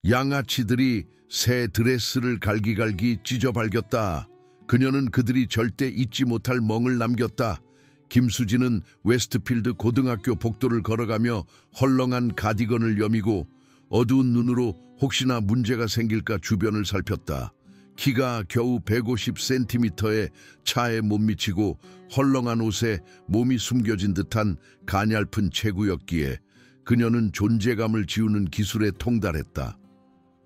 양아치들이 새 드레스를 갈기갈기 찢어발겼다. 그녀는 그들이 절대 잊지 못할 멍을 남겼다. 김수진은 웨스트필드 고등학교 복도를 걸어가며 헐렁한 가디건을 여미고 어두운 눈으로 혹시나 문제가 생길까 주변을 살폈다. 키가 겨우 150cm에 차에 못 미치고 헐렁한 옷에 몸이 숨겨진 듯한 가냘픈 체구였기에 그녀는 존재감을 지우는 기술에 통달했다.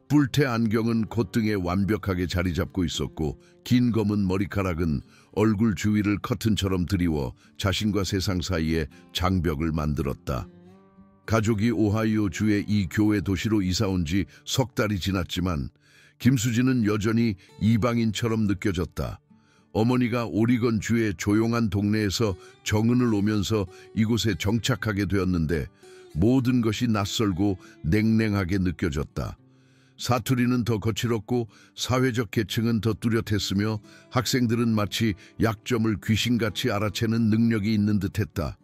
뿔테 안경은 콧등에 완벽하게 자리 잡고 있었고 긴 검은 머리카락은 얼굴 주위를 커튼처럼 드리워 자신과 세상 사이에 장벽을 만들었다. 가족이 오하이오주의 이 교회 도시로 이사 온 지 석 달이 지났지만 김수진은 여전히 이방인처럼 느껴졌다. 어머니가 오리건주의 조용한 동네에서 정은을 오면서 이곳에 정착하게 되었는데 모든 것이 낯설고 냉랭하게 느껴졌다. 사투리는 더 거칠었고 사회적 계층은 더 뚜렷했으며 학생들은 마치 약점을 귀신같이 알아채는 능력이 있는 듯했다.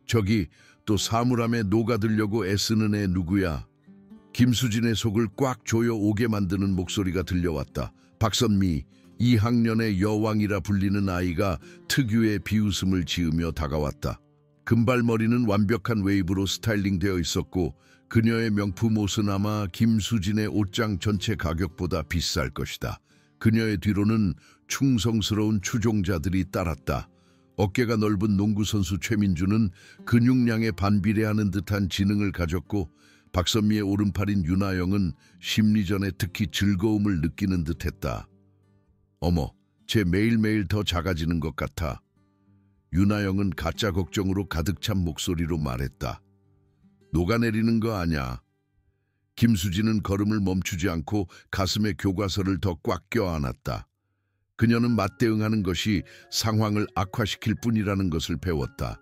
저기 또 사물함에 녹아들려고 애쓰는 애 누구야? 김수진의 속을 꽉 조여 오게 만드는 목소리가 들려왔다. 박선미, 2학년의 여왕이라 불리는 아이가 특유의 비웃음을 지으며 다가왔다. 금발머리는 완벽한 웨이브로 스타일링되어 있었고 그녀의 명품 옷은 아마 김수진의 옷장 전체 가격보다 비쌀 것이다. 그녀의 뒤로는 충성스러운 추종자들이 따랐다. 어깨가 넓은 농구선수 최민주는 근육량에 반비례하는 듯한 지능을 가졌고 박선미의 오른팔인 윤아영은 심리전에 특히 즐거움을 느끼는 듯했다. 어머, 쟤 매일매일 더 작아지는 것 같아. 윤아영은 가짜 걱정으로 가득 찬 목소리로 말했다. 녹아내리는 거 아냐. 김수진은 걸음을 멈추지 않고 가슴에 교과서를 더 꽉 껴안았다. 그녀는 맞대응하는 것이 상황을 악화시킬 뿐이라는 것을 배웠다.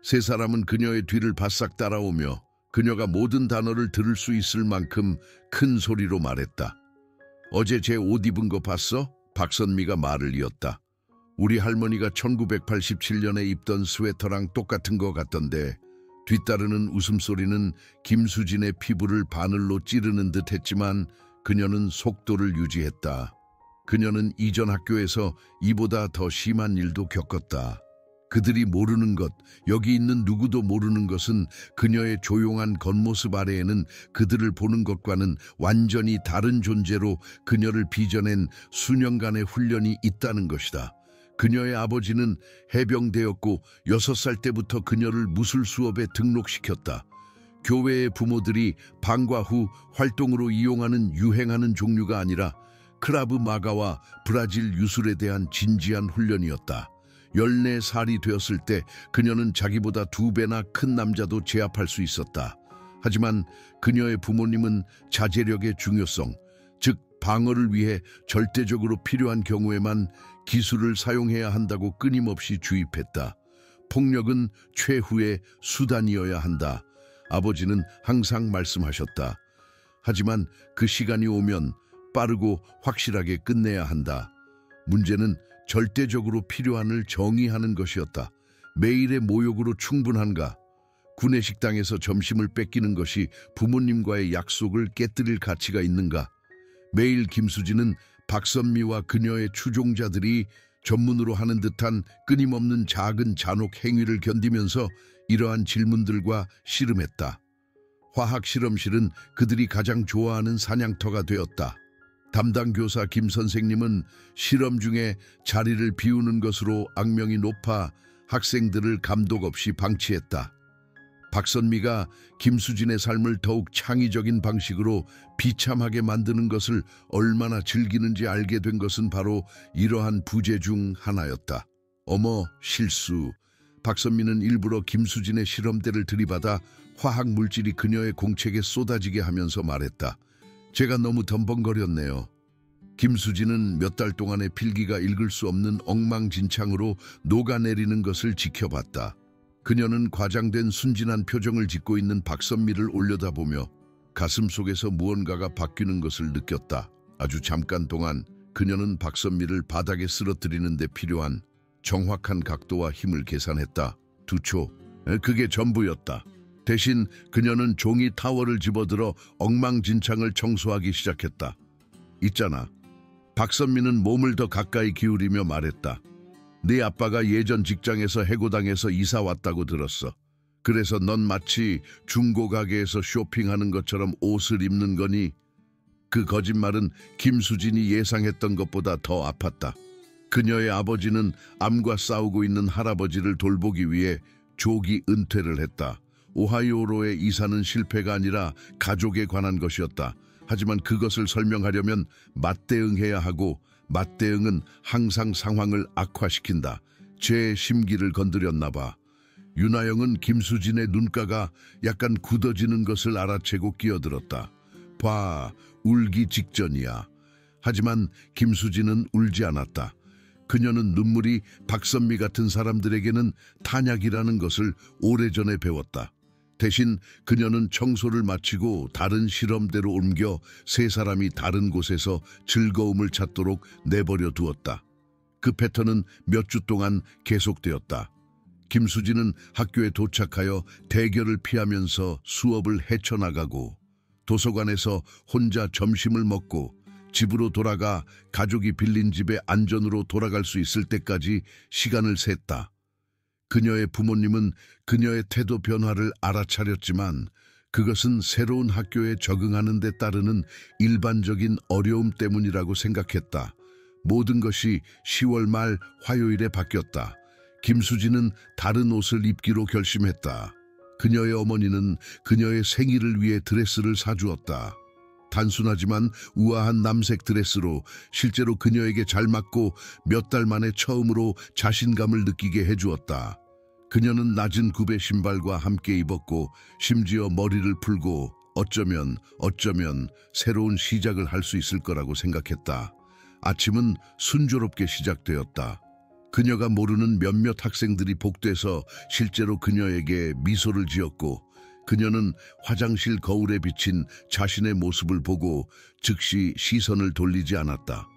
세 사람은 그녀의 뒤를 바싹 따라오며 그녀가 모든 단어를 들을 수 있을 만큼 큰 소리로 말했다. 어제 제 옷 입은 거 봤어? 박선미가 말을 이었다. 우리 할머니가 1987년에 입던 스웨터랑 똑같은 거 같던데. 뒤따르는 웃음소리는 김수진의 피부를 바늘로 찌르는 듯 했지만 그녀는 속도를 유지했다. 그녀는 이전 학교에서 이보다 더 심한 일도 겪었다. 그들이 모르는 것, 여기 있는 누구도 모르는 것은 그녀의 조용한 겉모습 아래에는 그들을 보는 것과는 완전히 다른 존재로 그녀를 빚어낸 수년간의 훈련이 있다는 것이다. 그녀의 아버지는 해병대였고 6살 때부터 그녀를 무술 수업에 등록시켰다. 교회의 부모들이 방과 후 활동으로 이용하는 유행하는 종류가 아니라 크라브 마가와 브라질 유술에 대한 진지한 훈련이었다. 14살이 되었을 때 그녀는 자기보다 2배나 큰 남자도 제압할 수 있었다. 하지만 그녀의 부모님은 자제력의 중요성, 즉 방어를 위해 절대적으로 필요한 경우에만 기술을 사용해야 한다고 끊임없이 주입했다. 폭력은 최후의 수단이어야 한다. 아버지는 항상 말씀하셨다. 하지만 그 시간이 오면 빠르고 확실하게 끝내야 한다. 문제는 절대적으로 필요한을 정의하는 것이었다. 매일의 모욕으로 충분한가? 구내식당에서 점심을 뺏기는 것이 부모님과의 약속을 깨뜨릴 가치가 있는가? 매일 김수진은 박선미와 그녀의 추종자들이 전문으로 하는 듯한 끊임없는 작은 잔혹 행위를 견디면서 이러한 질문들과 씨름했다. 화학 실험실은 그들이 가장 좋아하는 사냥터가 되었다. 담당 교사 김 선생님은 실험 중에 자리를 비우는 것으로 악명이 높아 학생들을 감독 없이 방치했다. 박선미가 김수진의 삶을 더욱 창의적인 방식으로 비참하게 만드는 것을 얼마나 즐기는지 알게 된 것은 바로 이러한 부재 중 하나였다. 어머, 실수. 박선미는 일부러 김수진의 실험대를 들이받아 화학 물질이 그녀의 공책에 쏟아지게 하면서 말했다. 제가 너무 덤벙거렸네요. 김수진은 몇 달 동안의 필기가 읽을 수 없는 엉망진창으로 녹아내리는 것을 지켜봤다. 그녀는 과장된 순진한 표정을 짓고 있는 박선미를 올려다보며 가슴속에서 무언가가 바뀌는 것을 느꼈다. 아주 잠깐 동안 그녀는 박선미를 바닥에 쓰러뜨리는 데 필요한 정확한 각도와 힘을 계산했다. 2초. 그게 전부였다. 대신 그녀는 종이 타월을 집어들어 엉망진창을 청소하기 시작했다. 있잖아. 박선미는 몸을 더 가까이 기울이며 말했다. 네 아빠가 예전 직장에서 해고당해서 이사 왔다고 들었어. 그래서 넌 마치 중고 가게에서 쇼핑하는 것처럼 옷을 입는 거니? 그 거짓말은 김수진이 예상했던 것보다 더 아팠다. 그녀의 아버지는 암과 싸우고 있는 할아버지를 돌보기 위해 조기 은퇴를 했다. 오하이오로의 이사는 실패가 아니라 가족에 관한 것이었다. 하지만 그것을 설명하려면 맞대응해야 하고 맞대응은 항상 상황을 악화시킨다. 제 심기를 건드렸나 봐. 윤하영은 김수진의 눈가가 약간 굳어지는 것을 알아채고 끼어들었다. 봐, 울기 직전이야. 하지만 김수진은 울지 않았다. 그녀는 눈물이 박선미 같은 사람들에게는 탄약이라는 것을 오래전에 배웠다. 대신 그녀는 청소를 마치고 다른 실험대로 옮겨 세 사람이 다른 곳에서 즐거움을 찾도록 내버려 두었다. 그 패턴은 몇 주 동안 계속되었다. 김수진은 학교에 도착하여 대결을 피하면서 수업을 헤쳐나가고 도서관에서 혼자 점심을 먹고 집으로 돌아가 가족이 빌린 집에 안전으로 돌아갈 수 있을 때까지 시간을 셌다. 그녀의 부모님은 그녀의 태도 변화를 알아차렸지만 그것은 새로운 학교에 적응하는 데 따르는 일반적인 어려움 때문이라고 생각했다. 모든 것이 10월 말 화요일에 바뀌었다. 김수진은 다른 옷을 입기로 결심했다. 그녀의 어머니는 그녀의 생일을 위해 드레스를 사주었다. 단순하지만 우아한 남색 드레스로 실제로 그녀에게 잘 맞고 몇 달 만에 처음으로 자신감을 느끼게 해주었다. 그녀는 낮은 굽의 신발과 함께 입었고 심지어 머리를 풀고 어쩌면 새로운 시작을 할 수 있을 거라고 생각했다. 아침은 순조롭게 시작되었다. 그녀가 모르는 몇몇 학생들이 복도에서 실제로 그녀에게 미소를 지었고 그녀는 화장실 거울에 비친 자신의 모습을 보고 즉시 시선을 돌리지 않았다.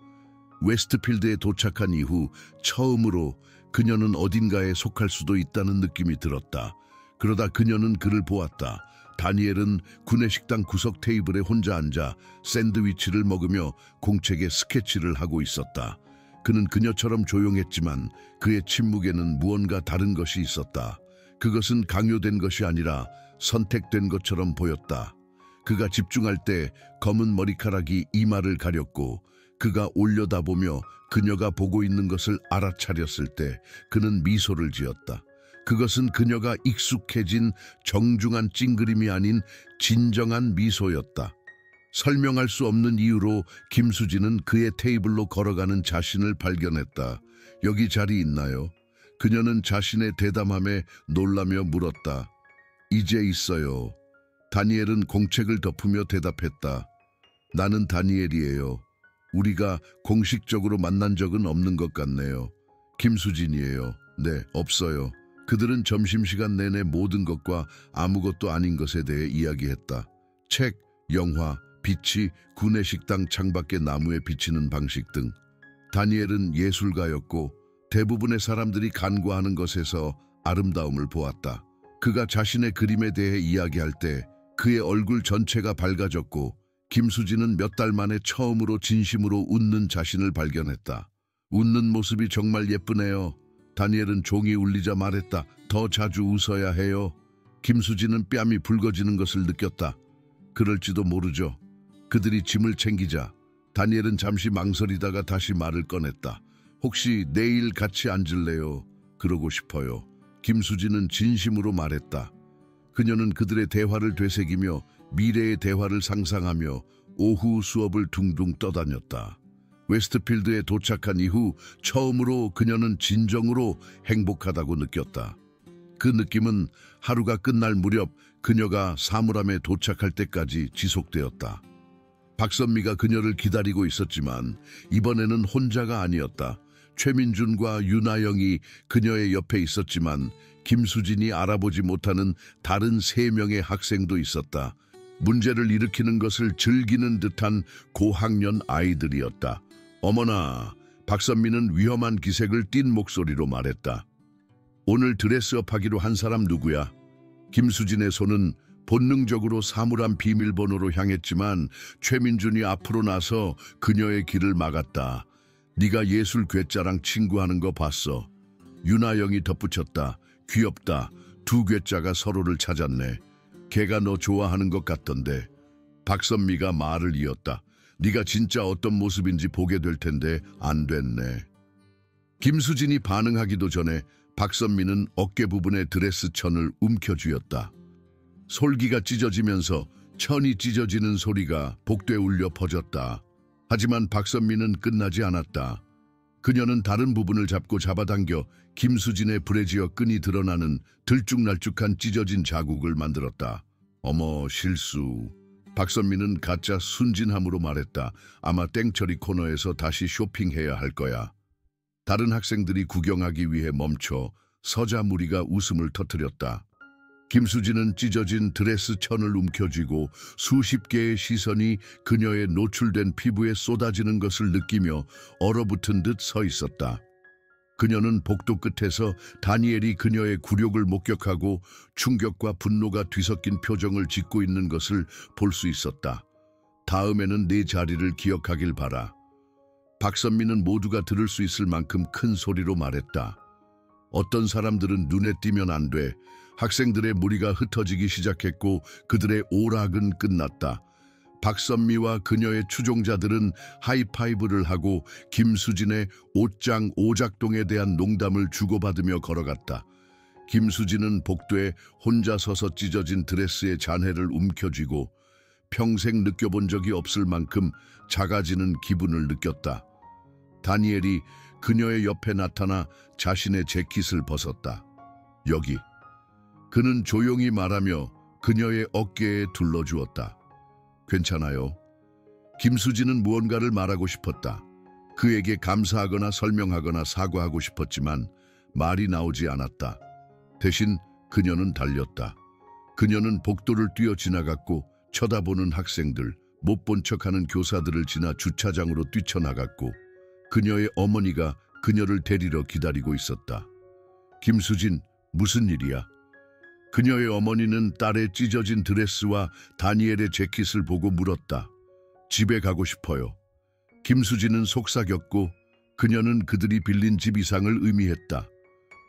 웨스트필드에 도착한 이후 처음으로 그녀는 어딘가에 속할 수도 있다는 느낌이 들었다. 그러다 그녀는 그를 보았다. 다니엘은 구내식당 구석 테이블에 혼자 앉아 샌드위치를 먹으며 공책에 스케치를 하고 있었다. 그는 그녀처럼 조용했지만 그의 침묵에는 무언가 다른 것이 있었다. 그것은 강요된 것이 아니라 선택된 것처럼 보였다. 그가 집중할 때 검은 머리카락이 이마를 가렸고 그가 올려다보며 그녀가 보고 있는 것을 알아차렸을 때 그는 미소를 지었다. 그것은 그녀가 익숙해진 정중한 찡그림이 아닌 진정한 미소였다. 설명할 수 없는 이유로 김수진은 그의 테이블로 걸어가는 자신을 발견했다. 여기 자리 있나요? 그녀는 자신의 대담함에 놀라며 물었다. 이제 있어요. 다니엘은 공책을 덮으며 대답했다. 나는 다니엘이에요. 우리가 공식적으로 만난 적은 없는 것 같네요. 김수진이에요. 네, 없어요. 그들은 점심시간 내내 모든 것과 아무것도 아닌 것에 대해 이야기했다. 책, 영화, 빛이 구내식당 창밖에 나무에 비치는 방식 등. 다니엘은 예술가였고 대부분의 사람들이 간과하는 것에서 아름다움을 보았다. 그가 자신의 그림에 대해 이야기할 때 그의 얼굴 전체가 밝아졌고 김수진은 몇 달 만에 처음으로 진심으로 웃는 자신을 발견했다. 웃는 모습이 정말 예쁘네요. 다니엘은 종이 울리자 말했다. 더 자주 웃어야 해요. 김수진은 뺨이 붉어지는 것을 느꼈다. 그럴지도 모르죠. 그들이 짐을 챙기자 다니엘은 잠시 망설이다가 다시 말을 꺼냈다. 혹시 내일 같이 앉을래요? 그러고 싶어요. 김수진은 진심으로 말했다. 그녀는 그들의 대화를 되새기며 미래의 대화를 상상하며 오후 수업을 둥둥 떠다녔다. 웨스트필드에 도착한 이후 처음으로 그녀는 진정으로 행복하다고 느꼈다. 그 느낌은 하루가 끝날 무렵 그녀가 사물함에 도착할 때까지 지속되었다. 박선미가 그녀를 기다리고 있었지만 이번에는 혼자가 아니었다. 최민준과 윤하영이 그녀의 옆에 있었지만 김수진이 알아보지 못하는 다른 3명의 학생도 있었다. 문제를 일으키는 것을 즐기는 듯한 고학년 아이들이었다. 어머나, 박선미는 위험한 기색을 띤 목소리로 말했다. 오늘 드레스업 하기로 한 사람 누구야? 김수진의 손은 본능적으로 사물함 비밀번호로 향했지만 최민준이 앞으로 나서 그녀의 길을 막았다. 네가 예술 괴짜랑 친구하는 거 봤어. 윤아영이 덧붙였다. 귀엽다. 두 괴짜가 서로를 찾았네. 걔가 너 좋아하는 것 같던데. 박선미가 말을 이었다. 네가 진짜 어떤 모습인지 보게 될 텐데 안 됐네. 김수진이 반응하기도 전에 박선미는 어깨 부분의 드레스 천을 움켜쥐었다. 솔기가 찢어지면서 천이 찢어지는 소리가 복도에 울려 퍼졌다. 하지만 박선미는 끝나지 않았다. 그녀는 다른 부분을 잡고 잡아당겨 김수진의 불에 지어 끈이 드러나는 들쭉날쭉한 찢어진 자국을 만들었다. 어머, 실수. 박선미는 가짜 순진함으로 말했다. 아마 땡처리 코너에서 다시 쇼핑해야 할 거야. 다른 학생들이 구경하기 위해 멈춰 서자 무리가 웃음을 터뜨렸다. 김수진은 찢어진 드레스 천을 움켜쥐고 수십 개의 시선이 그녀의 노출된 피부에 쏟아지는 것을 느끼며 얼어붙은 듯 서 있었다. 그녀는 복도 끝에서 다니엘이 그녀의 굴욕을 목격하고 충격과 분노가 뒤섞인 표정을 짓고 있는 것을 볼 수 있었다. 다음에는 내 자리를 기억하길 바라. 박선미는 모두가 들을 수 있을 만큼 큰 소리로 말했다. 어떤 사람들은 눈에 띄면 안 돼. 학생들의 무리가 흩어지기 시작했고 그들의 오락은 끝났다. 박선미와 그녀의 추종자들은 하이파이브를 하고 김수진의 옷장 오작동에 대한 농담을 주고받으며 걸어갔다. 김수진은 복도에 혼자 서서 찢어진 드레스의 잔해를 움켜쥐고 평생 느껴본 적이 없을 만큼 작아지는 기분을 느꼈다. 다니엘이 그녀의 옆에 나타나 자신의 재킷을 벗었다. 여기. 그는 조용히 말하며 그녀의 어깨에 둘러주었다. 괜찮아요. 김수진은 무언가를 말하고 싶었다. 그에게 감사하거나 설명하거나 사과하고 싶었지만 말이 나오지 않았다. 대신 그녀는 달렸다. 그녀는 복도를 뛰어 지나갔고 쳐다보는 학생들, 못 본 척하는 교사들을 지나 주차장으로 뛰쳐나갔고 그녀의 어머니가 그녀를 데리러 기다리고 있었다. 김수진, 무슨 일이야? 그녀의 어머니는 딸의 찢어진 드레스와 다니엘의 재킷을 보고 물었다. 집에 가고 싶어요. 김수진은 속삭였고 그녀는 그들이 빌린 집 이상을 의미했다.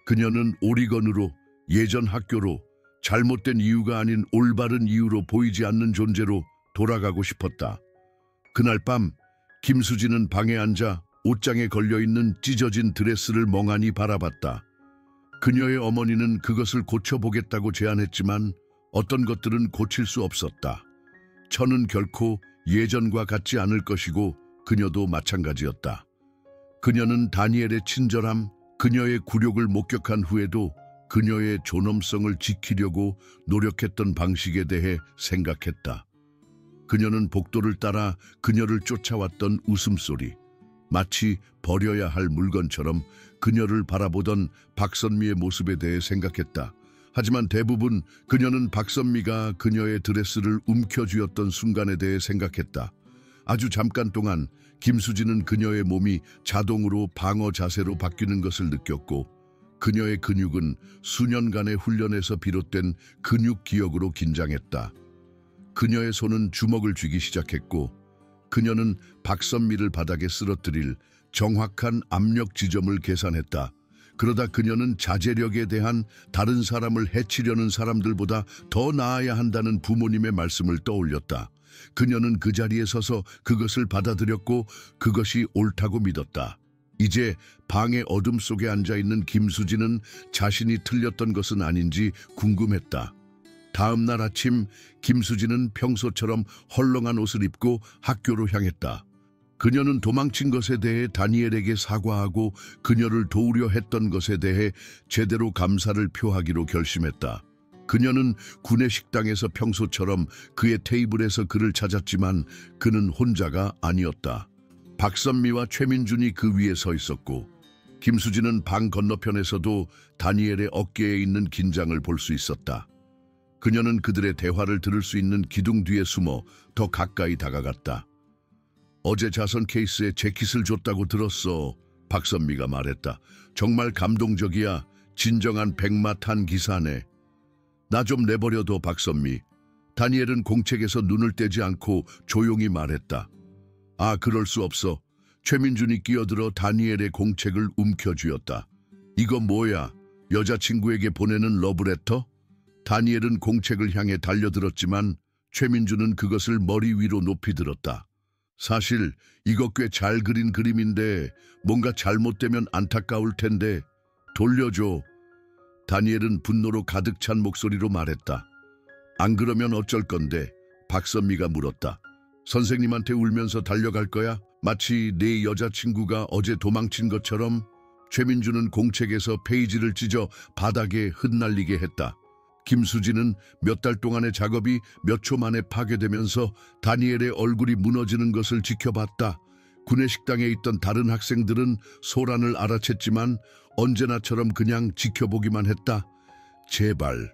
그녀는 오리건으로, 예전 학교로, 잘못된 이유가 아닌 올바른 이유로 보이지 않는 존재로 돌아가고 싶었다. 그날 밤 김수진은 방에 앉아 옷장에 걸려있는 찢어진 드레스를 멍하니 바라봤다. 그녀의 어머니는 그것을 고쳐보겠다고 제안했지만 어떤 것들은 고칠 수 없었다. 천은 결코 예전과 같지 않을 것이고 그녀도 마찬가지였다. 그녀는 다니엘의 친절함, 그녀의 굴욕을 목격한 후에도 그녀의 존엄성을 지키려고 노력했던 방식에 대해 생각했다. 그녀는 복도를 따라 그녀를 쫓아왔던 웃음소리, 마치 버려야 할 물건처럼 그녀를 바라보던 박선미의 모습에 대해 생각했다. 하지만 대부분 그녀는 박선미가 그녀의 드레스를 움켜쥐었던 순간에 대해 생각했다. 아주 잠깐 동안 김수진은 그녀의 몸이 자동으로 방어 자세로 바뀌는 것을 느꼈고 그녀의 근육은 수년간의 훈련에서 비롯된 근육 기억으로 긴장했다. 그녀의 손은 주먹을 쥐기 시작했고 그녀는 박선미를 바닥에 쓰러뜨릴 정확한 압력 지점을 계산했다. 그러다 그녀는 자제력에 대한 다른 사람을 해치려는 사람들보다 더 나아야 한다는 부모님의 말씀을 떠올렸다. 그녀는 그 자리에 서서 그것을 받아들였고 그것이 옳다고 믿었다. 이제 방의 어둠 속에 앉아있는 김수진은 자신이 틀렸던 것은 아닌지 궁금했다. 다음 날 아침 김수진은 평소처럼 헐렁한 옷을 입고 학교로 향했다. 그녀는 도망친 것에 대해 다니엘에게 사과하고 그녀를 도우려 했던 것에 대해 제대로 감사를 표하기로 결심했다. 그녀는 구내식당에서 평소처럼 그의 테이블에서 그를 찾았지만 그는 혼자가 아니었다. 박선미와 최민준이 그 위에 서 있었고 김수진은 방 건너편에서도 다니엘의 어깨에 있는 긴장을 볼 수 있었다. 그녀는 그들의 대화를 들을 수 있는 기둥 뒤에 숨어 더 가까이 다가갔다. 어제 자선 케이스에 재킷을 줬다고 들었어. 박선미가 말했다. 정말 감동적이야. 진정한 백마탄 기사네. 나 좀 내버려둬, 박선미. 다니엘은 공책에서 눈을 떼지 않고 조용히 말했다. 아, 그럴 수 없어. 최민준이 끼어들어 다니엘의 공책을 움켜쥐었다. 이거 뭐야? 여자친구에게 보내는 러브레터? 다니엘은 공책을 향해 달려들었지만 최민준은 그것을 머리 위로 높이 들었다. 사실 이거 꽤 잘 그린 그림인데 뭔가 잘못되면 안타까울 텐데 돌려줘. 다니엘은 분노로 가득 찬 목소리로 말했다. 안 그러면 어쩔 건데? 박선미가 물었다. 선생님한테 울면서 달려갈 거야? 마치 내 여자친구가 어제 도망친 것처럼. 최민준은 공책에서 페이지를 찢어 바닥에 흩날리게 했다. 김수진은 몇 달 동안의 작업이 몇 초 만에 파괴되면서 다니엘의 얼굴이 무너지는 것을 지켜봤다. 구내식당에 있던 다른 학생들은 소란을 알아챘지만 언제나처럼 그냥 지켜보기만 했다. 제발.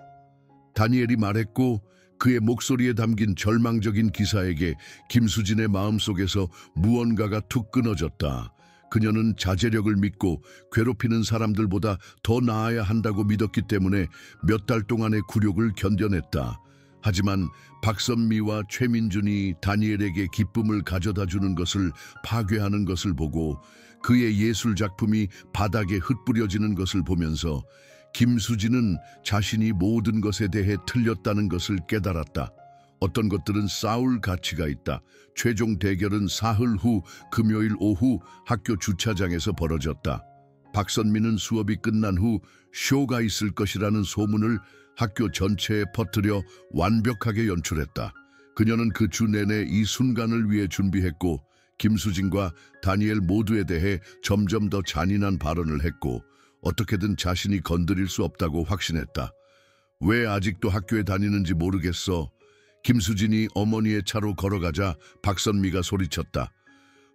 다니엘이 말했고 그의 목소리에 담긴 절망적인 기사에게 김수진의 마음속에서 무언가가 툭 끊어졌다. 그녀는 자제력을 믿고 괴롭히는 사람들보다 더 나아야 한다고 믿었기 때문에 몇 달 동안의 굴욕을 견뎌냈다. 하지만 박선미와 최민준이 다니엘에게 기쁨을 가져다 주는 것을 파괴하는 것을 보고 그의 예술 작품이 바닥에 흩뿌려지는 것을 보면서 김수진은 자신이 모든 것에 대해 틀렸다는 것을 깨달았다. 어떤 것들은 싸울 가치가 있다. 최종 대결은 사흘 후 금요일 오후 학교 주차장에서 벌어졌다. 박선미는 수업이 끝난 후 쇼가 있을 것이라는 소문을 학교 전체에 퍼뜨려 완벽하게 연출했다. 그녀는 그 주 내내 이 순간을 위해 준비했고 김수진과 다니엘 모두에 대해 점점 더 잔인한 발언을 했고 어떻게든 자신이 건드릴 수 없다고 확신했다. 왜 아직도 학교에 다니는지 모르겠어. 김수진이 어머니의 차로 걸어가자 박선미가 소리쳤다.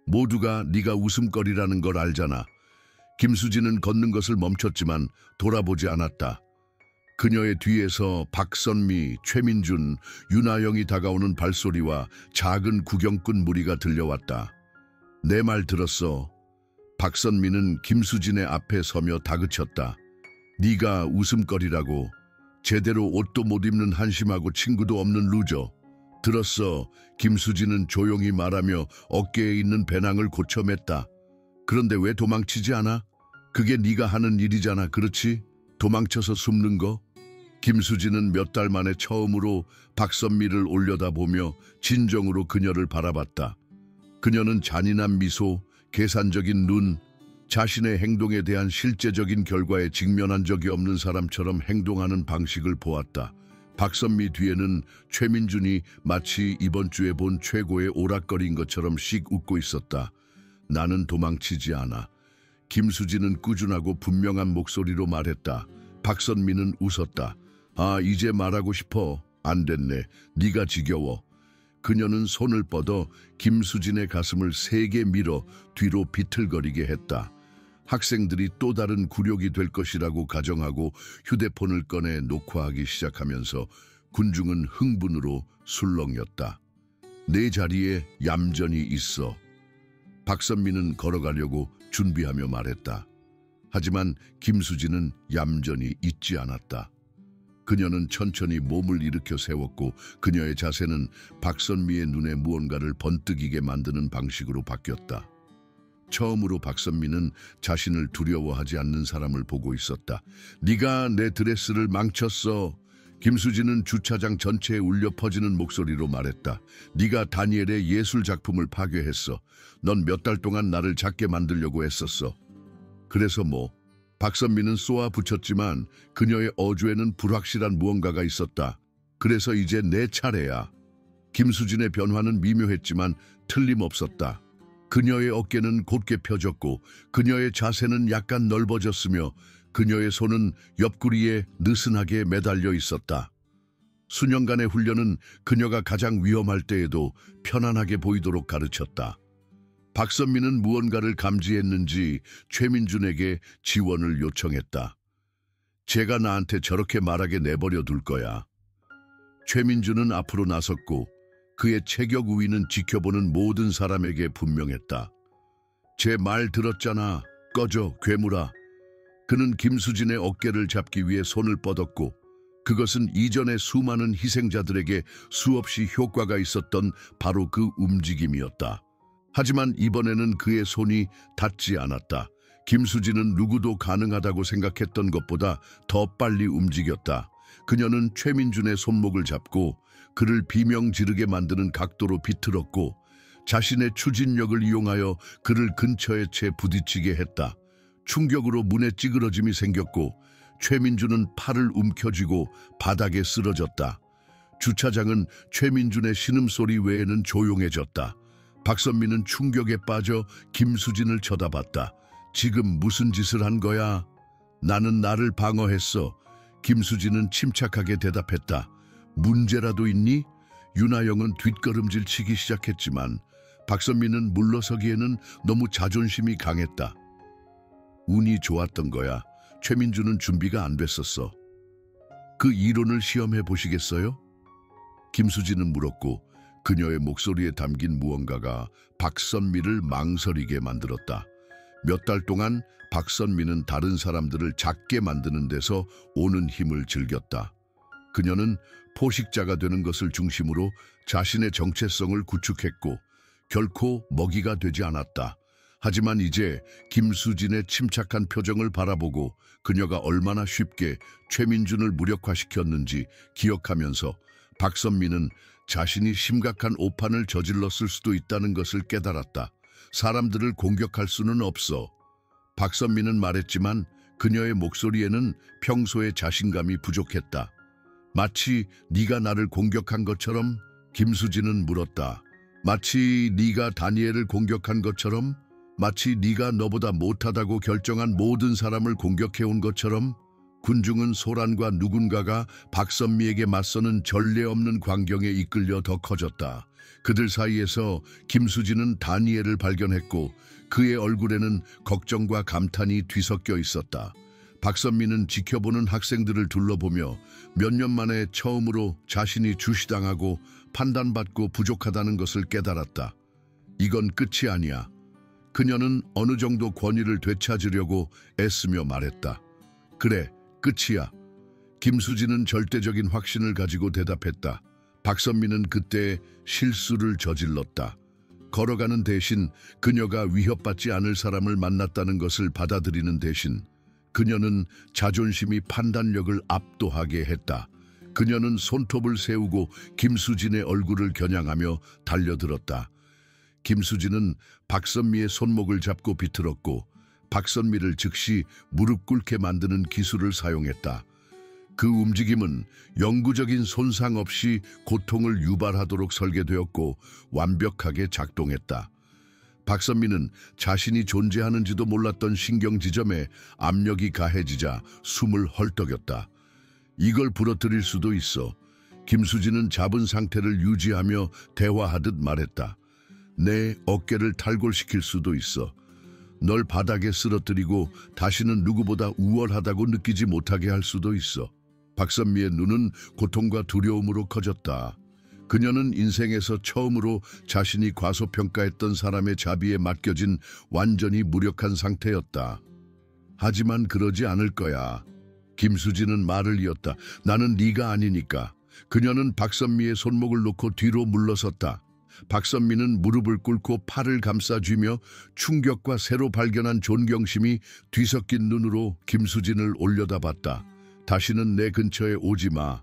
모두가 네가 웃음거리라는 걸 알잖아. 김수진은 걷는 것을 멈췄지만 돌아보지 않았다. 그녀의 뒤에서 박선미, 최민준, 윤아영이 다가오는 발소리와 작은 구경꾼 무리가 들려왔다. 내 말 들었어. 박선미는 김수진의 앞에 서며 다그쳤다. 네가 웃음거리라고. 제대로 옷도 못 입는 한심하고 친구도 없는 루저. 들었어. 김수진은 조용히 말하며 어깨에 있는 배낭을 고쳐맸다. 그런데 왜 도망치지 않아? 그게 네가 하는 일이잖아, 그렇지? 도망쳐서 숨는 거? 김수진은 몇 달 만에 처음으로 박선미를 올려다보며 진정으로 그녀를 바라봤다. 그녀는 잔인한 미소, 계산적인 눈, 자신의 행동에 대한 실제적인 결과에 직면한 적이 없는 사람처럼 행동하는 방식을 보았다. 박선미 뒤에는 최민준이 마치 이번 주에 본 최고의 오락거리인 것처럼 씩 웃고 있었다. 나는 도망치지 않아. 김수진은 꾸준하고 분명한 목소리로 말했다. 박선미는 웃었다. 아, 이제 말하고 싶어. 안 됐네. 네가 지겨워. 그녀는 손을 뻗어 김수진의 가슴을 세게 밀어 뒤로 비틀거리게 했다. 학생들이 또 다른 굴욕이 될 것이라고 가정하고 휴대폰을 꺼내 녹화하기 시작하면서 군중은 흥분으로 술렁였다. 내 자리에 얌전히 있어. 박선미는 걸어가려고 준비하며 말했다. 하지만 김수진은 얌전히 있지 않았다. 그녀는 천천히 몸을 일으켜 세웠고 그녀의 자세는 박선미의 눈에 무언가를 번뜩이게 만드는 방식으로 바뀌었다. 처음으로 박선미는 자신을 두려워하지 않는 사람을 보고 있었다. 네가 내 드레스를 망쳤어. 김수진은 주차장 전체에 울려 퍼지는 목소리로 말했다. 네가 다니엘의 예술 작품을 파괴했어. 넌 몇 달 동안 나를 작게 만들려고 했었어. 그래서 뭐? 박선미는 쏘아 붙였지만 그녀의 어조에는 불확실한 무언가가 있었다. 그래서 이제 내 차례야. 김수진의 변화는 미묘했지만 틀림없었다. 그녀의 어깨는 곧게 펴졌고 그녀의 자세는 약간 넓어졌으며 그녀의 손은 옆구리에 느슨하게 매달려 있었다. 수년간의 훈련은 그녀가 가장 위험할 때에도 편안하게 보이도록 가르쳤다. 박선미는 무언가를 감지했는지 최민준에게 지원을 요청했다. 제가 나한테 저렇게 말하게 내버려 둘 거야. 최민준은 앞으로 나섰고 그의 체격 우위는 지켜보는 모든 사람에게 분명했다. 제 말 들었잖아. 꺼져, 괴물아. 그는 김수진의 어깨를 잡기 위해 손을 뻗었고 그것은 이전에 수많은 희생자들에게 수없이 효과가 있었던 바로 그 움직임이었다. 하지만 이번에는 그의 손이 닿지 않았다. 김수진은 누구도 가능하다고 생각했던 것보다 더 빨리 움직였다. 그녀는 최민준의 손목을 잡고 그를 비명 지르게 만드는 각도로 비틀었고 자신의 추진력을 이용하여 그를 근처에 채 부딪히게 했다. 충격으로 문에 찌그러짐이 생겼고 최민준은 팔을 움켜쥐고 바닥에 쓰러졌다. 주차장은 최민준의 신음소리 외에는 조용해졌다. 박선미는 충격에 빠져 김수진을 쳐다봤다. 지금 무슨 짓을 한 거야? 나는 나를 방어했어. 김수진은 침착하게 대답했다. 문제라도 있니? 윤하영은 뒷걸음질 치기 시작했지만 박선미는 물러서기에는 너무 자존심이 강했다. 운이 좋았던 거야. 최민준은 준비가 안 됐었어. 그 이론을 시험해 보시겠어요? 김수진은 물었고 그녀의 목소리에 담긴 무언가가 박선미를 망설이게 만들었다. 몇 달 동안 박선미는 다른 사람들을 작게 만드는 데서 오는 힘을 즐겼다. 그녀는 포식자가 되는 것을 중심으로 자신의 정체성을 구축했고 결코 먹이가 되지 않았다. 하지만 이제 김수진의 침착한 표정을 바라보고 그녀가 얼마나 쉽게 최민준을 무력화시켰는지 기억하면서 박선미는 자신이 심각한 오판을 저질렀을 수도 있다는 것을 깨달았다. 사람들을 공격할 수는 없어. 박선미는 말했지만 그녀의 목소리에는 평소의 자신감이 부족했다. 마치 네가 나를 공격한 것처럼? 김수진은 물었다. 마치 네가 다니엘을 공격한 것처럼? 마치 네가 너보다 못하다고 결정한 모든 사람을 공격해온 것처럼? 군중은 소란과 누군가가 박선미에게 맞서는 전례 없는 광경에 이끌려 더 커졌다. 그들 사이에서 김수진은 다니엘을 발견했고 그의 얼굴에는 걱정과 감탄이 뒤섞여 있었다. 박선미는 지켜보는 학생들을 둘러보며 몇 년 만에 처음으로 자신이 주시당하고 판단받고 부족하다는 것을 깨달았다. 이건 끝이 아니야. 그녀는 어느 정도 권위를 되찾으려고 애쓰며 말했다. 그래, 끝이야. 김수진은 절대적인 확신을 가지고 대답했다. 박선미는 그때 실수를 저질렀다. 걸어가는 대신 그녀가 위협받지 않을 사람을 만났다는 것을 받아들이는 대신 그녀는 자존심이 판단력을 압도하게 했다. 그녀는 손톱을 세우고 김수진의 얼굴을 겨냥하며 달려들었다. 김수진은 박선미의 손목을 잡고 비틀었고 박선미를 즉시 무릎 꿇게 만드는 기술을 사용했다. 그 움직임은 영구적인 손상 없이 고통을 유발하도록 설계되었고 완벽하게 작동했다. 박선미는 자신이 존재하는지도 몰랐던 신경지점에 압력이 가해지자 숨을 헐떡였다. 이걸 부러뜨릴 수도 있어. 김수진은 잡은 상태를 유지하며 대화하듯 말했다. 내 어깨를 탈골시킬 수도 있어. 널 바닥에 쓰러뜨리고 다시는 누구보다 우월하다고 느끼지 못하게 할 수도 있어. 박선미의 눈은 고통과 두려움으로 커졌다. 그녀는 인생에서 처음으로 자신이 과소평가했던 사람의 자비에 맡겨진 완전히 무력한 상태였다. 하지만 그러지 않을 거야. 김수진은 말을 이었다. 나는 네가 아니니까. 그녀는 박선미의 손목을 놓고 뒤로 물러섰다. 박선미는 무릎을 꿇고 팔을 감싸쥐며 충격과 새로 발견한 존경심이 뒤섞인 눈으로 김수진을 올려다봤다. 다시는 내 근처에 오지 마.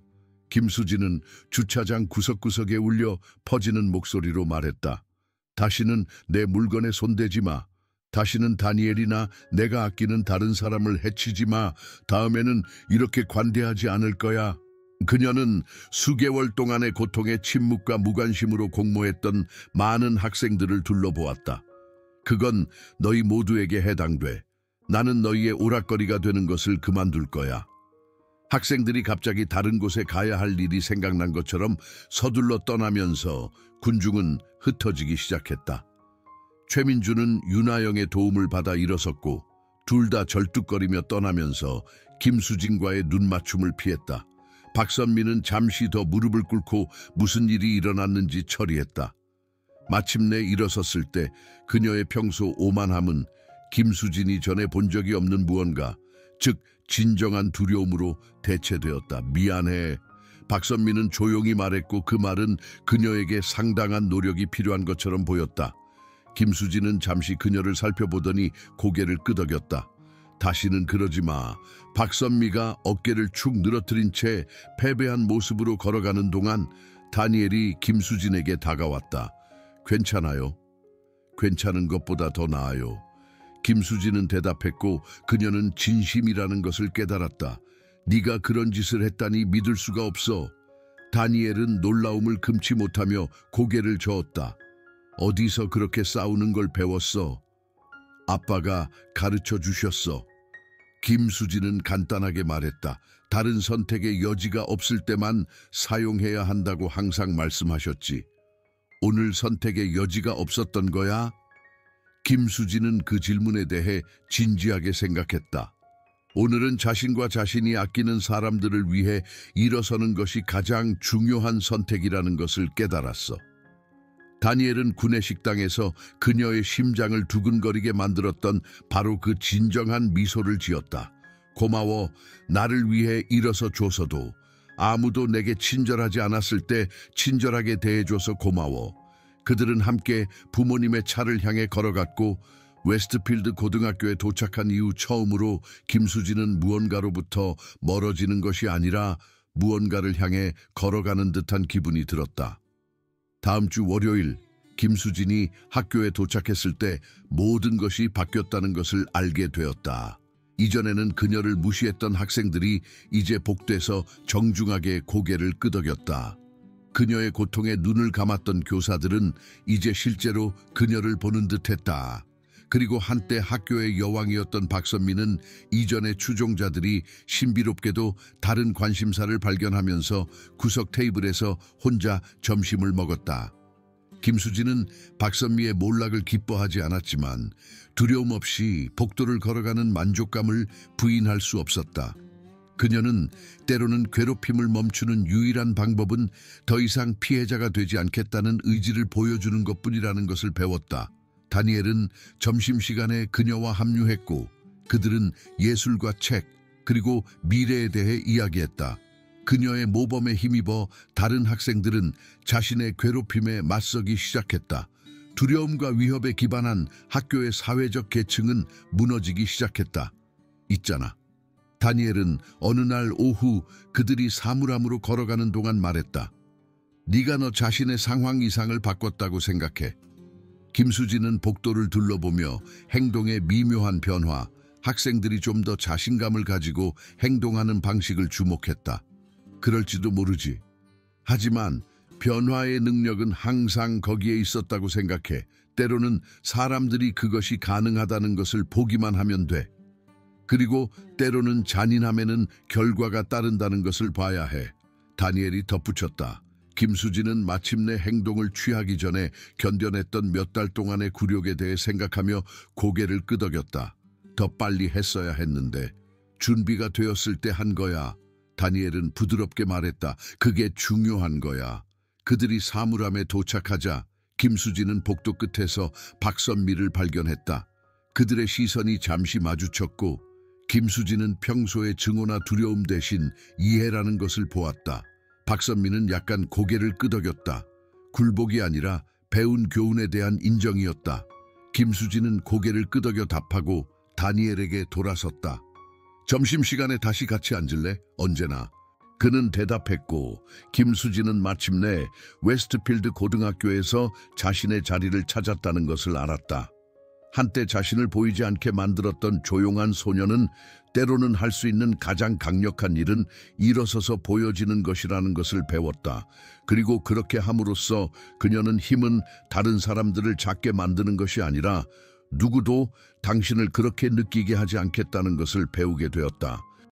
김수진은 주차장 구석구석에 울려 퍼지는 목소리로 말했다. 다시는 내 물건에 손대지 마. 다시는 다니엘이나 내가 아끼는 다른 사람을 해치지 마. 다음에는 이렇게 관대하지 않을 거야. 그녀는 수개월 동안의 고통에 침묵과 무관심으로 공모했던 많은 학생들을 둘러보았다. 그건 너희 모두에게 해당돼. 나는 너희의 오락거리가 되는 것을 그만둘 거야. 학생들이 갑자기 다른 곳에 가야 할 일이 생각난 것처럼 서둘러 떠나면서 군중은 흩어지기 시작했다. 최민준은 윤하영의 도움을 받아 일어섰고 둘 다 절뚝거리며 떠나면서 김수진과의 눈맞춤을 피했다. 박선미는 잠시 더 무릎을 꿇고 무슨 일이 일어났는지 처리했다. 마침내 일어섰을 때 그녀의 평소 오만함은 김수진이 전에 본 적이 없는 무언가, 즉 진정한 두려움으로 대체되었다. 미안해. 박선미는 조용히 말했고 그 말은 그녀에게 상당한 노력이 필요한 것처럼 보였다. 김수진은 잠시 그녀를 살펴보더니 고개를 끄덕였다. 다시는 그러지 마. 박선미가 어깨를 축 늘어뜨린 채 패배한 모습으로 걸어가는 동안 다니엘이 김수진에게 다가왔다. 괜찮아요. 괜찮은 것보다 더 나아요. 김수진은 대답했고 그녀는 진심이라는 것을 깨달았다. 네가 그런 짓을 했다니 믿을 수가 없어. 다니엘은 놀라움을 금치 못하며 고개를 저었다. 어디서 그렇게 싸우는 걸 배웠어? 아빠가 가르쳐 주셨어. 김수진은 간단하게 말했다. 다른 선택의 여지가 없을 때만 사용해야 한다고 항상 말씀하셨지. 오늘 선택의 여지가 없었던 거야? 김수진은 그 질문에 대해 진지하게 생각했다. 오늘은 자신과 자신이 아끼는 사람들을 위해 일어서는 것이 가장 중요한 선택이라는 것을 깨달았어. 다니엘은 구내식당에서 그녀의 심장을 두근거리게 만들었던 바로 그 진정한 미소를 지었다. 고마워. 나를 위해 일어서 줘서도. 아무도 내게 친절하지 않았을 때 친절하게 대해줘서 고마워. 그들은 함께 부모님의 차를 향해 걸어갔고 웨스트필드 고등학교에 도착한 이후 처음으로 김수진은 무언가로부터 멀어지는 것이 아니라 무언가를 향해 걸어가는 듯한 기분이 들었다. 다음 주 월요일 김수진이 학교에 도착했을 때 모든 것이 바뀌었다는 것을 알게 되었다. 이전에는 그녀를 무시했던 학생들이 이제 복도에서 정중하게 고개를 끄덕였다. 그녀의 고통에 눈을 감았던 교사들은 이제 실제로 그녀를 보는 듯했다. 그리고 한때 학교의 여왕이었던 박선미는 이전의 추종자들이 신비롭게도 다른 관심사를 발견하면서 구석 테이블에서 혼자 점심을 먹었다. 김수진은 박선미의 몰락을 기뻐하지 않았지만 두려움 없이 복도를 걸어가는 만족감을 부인할 수 없었다. 그녀는 때로는 괴롭힘을 멈추는 유일한 방법은 더 이상 피해자가 되지 않겠다는 의지를 보여주는 것뿐이라는 것을 배웠다. 다니엘은 점심시간에 그녀와 합류했고 그들은 예술과 책 그리고 미래에 대해 이야기했다. 그녀의 모범에 힘입어 다른 학생들은 자신의 괴롭힘에 맞서기 시작했다. 두려움과 위협에 기반한 학교의 사회적 계층은 무너지기 시작했다. 있잖아. 다니엘은 어느 날 오후 그들이 사물함으로 걸어가는 동안 말했다. 네가 너 자신의 상황 이상을 바꿨다고 생각해. 김수진은 복도를 둘러보며 행동의 미묘한 변화, 학생들이 좀 더 자신감을 가지고 행동하는 방식을 주목했다. 그럴지도 모르지. 하지만 변화의 능력은 항상 거기에 있었다고 생각해. 때로는 사람들이 그것이 가능하다는 것을 보기만 하면 돼. 그리고 때로는 잔인함에는 결과가 따른다는 것을 봐야 해. 다니엘이 덧붙였다. 김수진은 마침내 행동을 취하기 전에 견뎌냈던 몇 달 동안의 굴욕에 대해 생각하며 고개를 끄덕였다. 더 빨리 했어야 했는데 준비가 되었을 때 한 거야. 다니엘은 부드럽게 말했다. 그게 중요한 거야. 그들이 사물함에 도착하자 김수진은 복도 끝에서 박선미를 발견했다. 그들의 시선이 잠시 마주쳤고 김수진은 평소의 증오나 두려움 대신 이해라는 것을 보았다. 박선미는 약간 고개를 끄덕였다. 굴복이 아니라 배운 교훈에 대한 인정이었다. 김수진은 고개를 끄덕여 답하고 다니엘에게 돌아섰다. 점심시간에 다시 같이 앉을래? 언제나. 그는 대답했고 김수진은 마침내 웨스트필드 고등학교에서 자신의 자리를 찾았다는 것을 알았다. 한때 자신을 보이지 않게 만들었던 조용한 소녀는 때로는 할 수 있는 가장 강력한 일은 일어서서 보여지는 것이라는 것을 배웠다. 그리고 그렇게 함으로써 그녀는 힘은 다른 사람들을 작게 만드는 것이 아니라 누구도 당신을 그렇게 느끼게 하지 않겠다는 것을 배우게 되었다.